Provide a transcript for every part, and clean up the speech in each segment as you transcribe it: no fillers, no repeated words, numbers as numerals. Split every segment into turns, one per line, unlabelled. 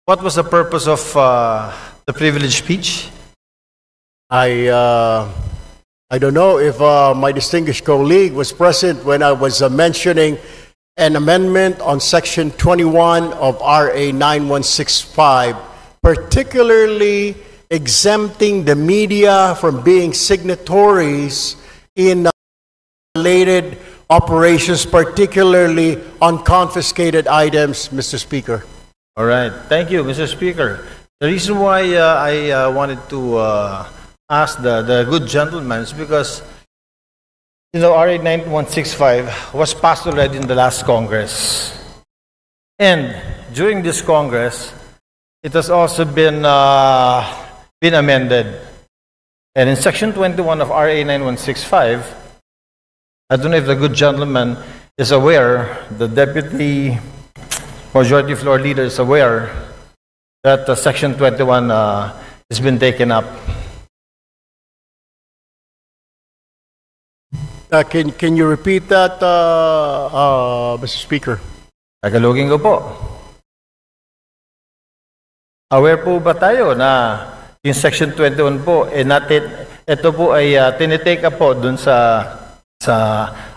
What was the purpose of the privileged speech?
I don't know if my distinguished colleague was present when I was mentioning an amendment on Section 21 of RA 9165, particularly exempting the media from being signatories in related operations, particularly on confiscated items, Mr. Speaker.
All right. Thank you, Mr. Speaker. The reason why I wanted to ask the good gentleman is because, RA 9165 was passed already in the last Congress. And during this Congress, it has also been amended. And in Section 21 of RA 9165, I don't know if the good gentleman is aware, the Deputy Majority Floor Leader is aware that Section 21 has been taken up.
Can you repeat that, Mr. Speaker?
Tagalogin ko po. Aware po ba tayo na yung Section 21 po, ito po ay tinitake up po dun sa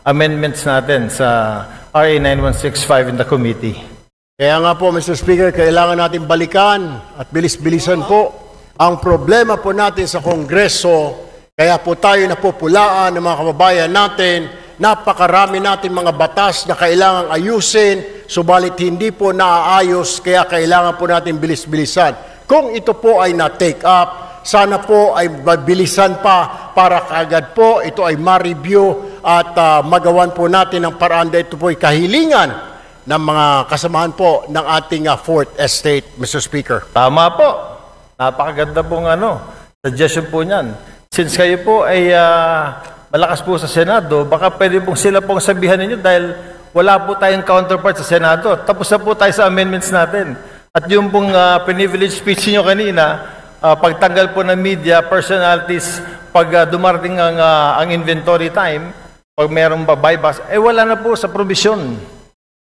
amendments natin sa RA 9165 in the committee.
Kaya nga po, Mr. Speaker, kailangan natin balikan at bilis-bilisan po ang problema po natin sa Kongreso. Kaya po tayo napupulaan ng mga kababayan natin, napakarami natin mga batas na kailangang ayusin, subalit hindi po naaayos, kaya kailangan po natin bilis-bilisan. Kung ito po ay na-take up, sana po ay mabilisan pa para kaagad po ito ay ma-review at magawan po natin ang paraan dahil ito po ay kahilingan ng mga kasamahan po ng ating Fourth Estate, Mr. Speaker.
Tama po. Napakaganda pong suggestion po niyan. Since kayo po ay malakas po sa Senado, baka pwede pong sila pong sabihan ninyo dahil wala po tayong counterpart sa Senado. Tapos na po tayo sa amendments natin. At yung pong privileged speech niyo kanina, pagtanggal po ng media, personalities, pag dumarating ang inventory time, pag mayroong buybacks, wala na po sa provision.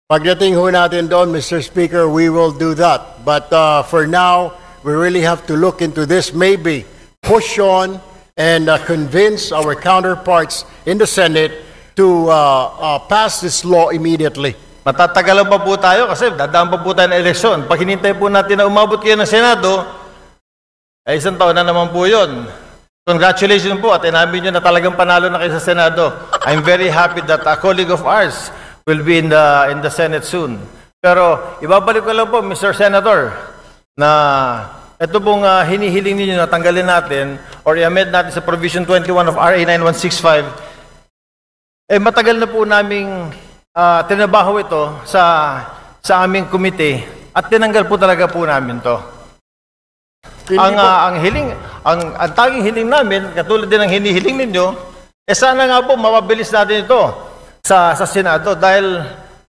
Pagdating ho natin doon, Mr. Speaker, we will do that. But for now, we really have to look into this, maybe push on and convince our counterparts in the Senate to pass this law immediately.
Matatagalan pa po tayo kasi dadaan pa po tayo ng eleksyon. Pag hinintay po natin na umabot kayo ng Senado, ay isang taon na naman po yun. Congratulations po at inamin nyo na talagang panalo na kayo sa Senado. I'm very happy that a colleague of ours will be in the Senate soon. Pero ibabalik ko lang po, Mr. Senator, na ito pong hinihiling ninyo na tanggalin natin or i-amend natin sa Provision 21 of RA 9165, matagal na po naming tinabaho ito sa aming komite at tinanggal po talaga po namin to. Ang tanging hiling namin, katulad din ng hinihiling ninyo, sana nga po mapabilis natin ito sa Senado dahil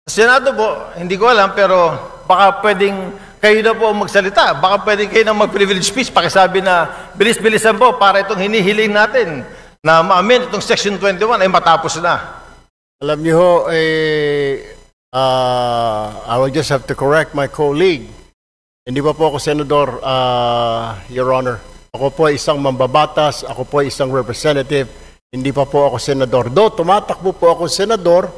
sa Senado po, hindi ko alam pero baka pwedeng kayo na po magsalita. Baka pwede kayo na mag-privilege speech. Pakisabi na bilis-bilisan po para itong hinihiling natin na ma-amend itong Section 21 ay matapos na.
Alam niyo ho, I will just have to correct my colleague. Hindi pa po ako senador, Your Honor. Ako po ay isang mambabatas, ako po ay isang representative, hindi pa po ako senador. Tumatakbo po ako senador,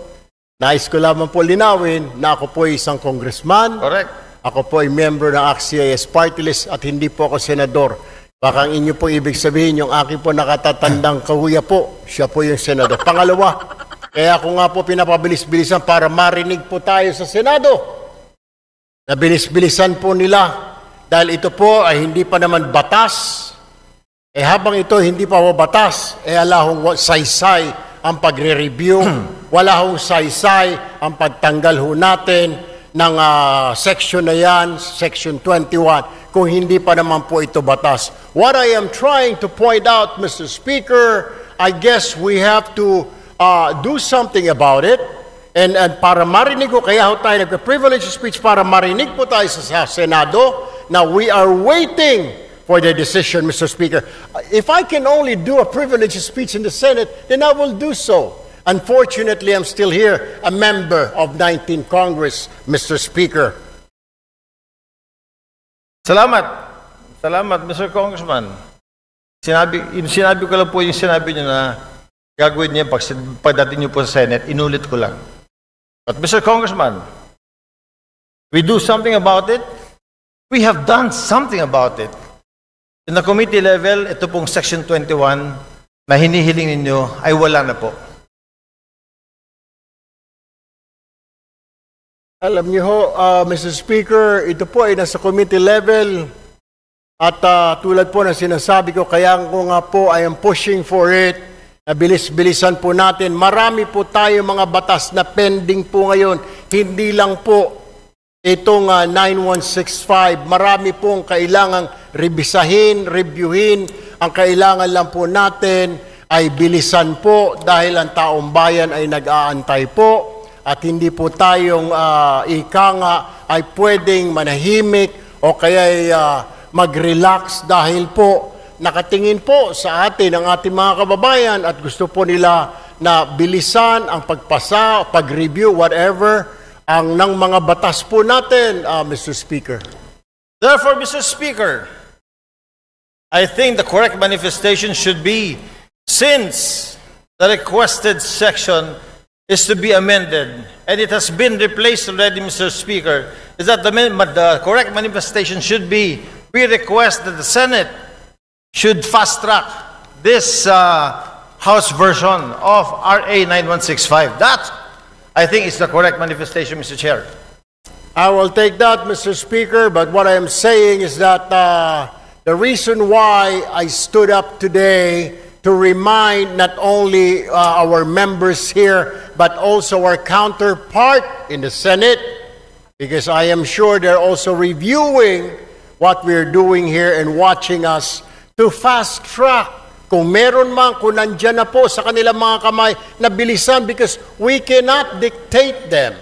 nais ko lamang po linawin na ako po ay isang congressman.
Correct.
Ako po ay member ng ACT-CIS Party List at hindi po ako senador. Baka ang inyo po ibig sabihin, yung aking po nakatatandang kahuya po, siya po yung senador. Pangalawa, kaya ako nga po pinapabilis-bilisan para marinig po tayo sa Senado. Nabilis-bilisan po nila dahil ito po ay hindi pa naman batas. Habang ito hindi pa po batas, alahong saysay ang pagre-review, wala hong saysay ang pagtanggal ho natin ng section na yan, Section 21, kung hindi pa naman po ito batas. What I am trying to point out, Mr. Speaker, I guess we have to do something about it. And para marinig ko, kaya ho tayo nagka-privilege speech para marinig po tayo sa Senado. Now, we are waiting for the decision, Mr. Speaker. If I can only do a privilege speech in the Senate, then I will do so. Unfortunately, I'm still here, a member of 19th Congress, Mr. Speaker.
Salamat. Salamat, Mr. Congressman. Sinabi ko lang po yung sinabi niyo na gagawin niya pagdating niyo po sa Senate, inulit ko lang. But Mr. Congressman, we do something about it. We have done something about it. In the committee level, ito pong Section 21 na hinihiling ninyo ay wala na po.
Alam niyo ho, Mr. Speaker, ito po ay nasa committee level at tulad po na sinasabi ko, kaya ko nga po I am pushing for it, na bilis-bilisan po natin. Marami po tayo mga batas na pending po ngayon, hindi lang po itong 9165, marami pong kailangang reviewin, ang kailangan lang po natin ay bilisan po dahil ang taong bayan ay nag-aantay po. At hindi po tayong ika nga ay pwedeng manahimik o kaya mag-relax dahil po nakatingin po sa atin ang ating mga kababayan at gusto po nila na bilisan ang pagpasa, pag-review, whatever, ang ng mga batas po natin, Mr. Speaker.
Therefore, Mr. Speaker, I think the correct manifestation should be, since the requested section is to be amended, and it has been replaced already, Mr. Speaker, is that the correct manifestation should be, we request that the Senate should fast-track this House version of RA 9165. That, I think, is the correct manifestation, Mr. Chair.
I will take that, Mr. Speaker, but what I am saying is that the reason why I stood up today to remind not only our members here, but also our counterpart in the Senate, because I am sure they're also reviewing what we're doing here and watching us to fast track. Kung meron man, kung nandyan na po sa kanilang mga kamay, na bilisan, because we cannot dictate them.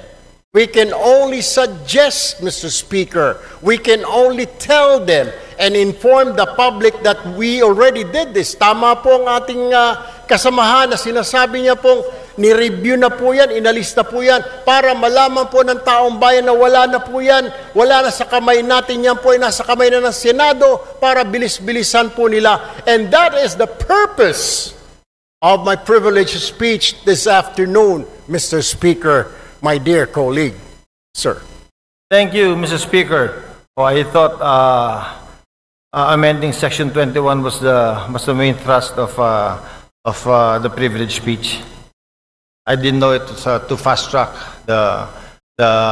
We can only suggest, Mr. Speaker. We can only tell them and inform the public that we already did this. Tama po ang ating kasamahan na sinasabi niya pong ni-review na po yan, inalista po yan, para malaman po ng taong bayan na wala na po yan, wala na sa kamay natin yan po, ay nasa kamay na ng Senado para bilis-bilisan po nila. And that is the purpose of my privileged speech this afternoon, Mr. Speaker, my dear colleague, sir.
Thank you, Mr. Speaker. Oh, I thought amending Section 21 was the main thrust of the privilege speech. I didn't know it was to fast track the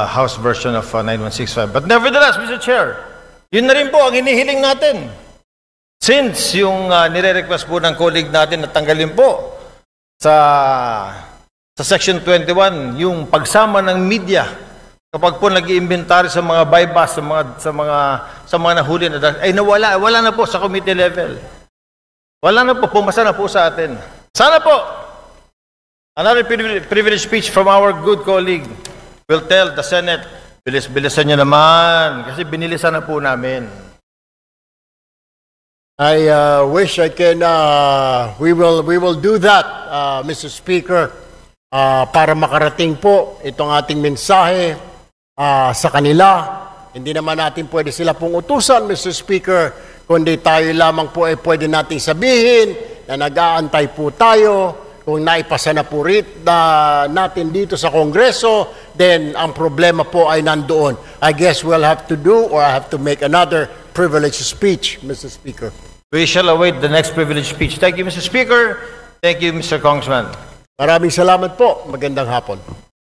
House version of 9165. But nevertheless, Mr. Chair, yun na rin po ang hinihiling natin. Since yung nire-request po ng colleague natin na tanggalin po sa Section 21, yung pagsama ng media kapag po nag-iimbentary sa mga bypass, sa mga nahuli na ay wala na po sa committee level. Wala na po, pumasa na po sa atin. Sana po another privilege speech from our good colleague will tell the Senate, bilis-bilisan niyo naman kasi binilisan na po namin.
I wish I can we will do that, Mr. Speaker, para makarating po itong ating mensahe sa kanila. Hindi naman natin pwede sila pong utusan, Mr. Speaker, kundi tayo lamang po ay pwede nating sabihin na nag-aantay po tayo. Kung naipasa na po natin dito sa Kongreso, then ang problema po ay nandoon. I guess we'll have to do or I have to make another privileged speech, Mr. Speaker.
We shall await the next privileged speech. Thank you, Mr. Speaker. Thank you, Mr. Congressman.
Maraming salamat po. Magandang hapon.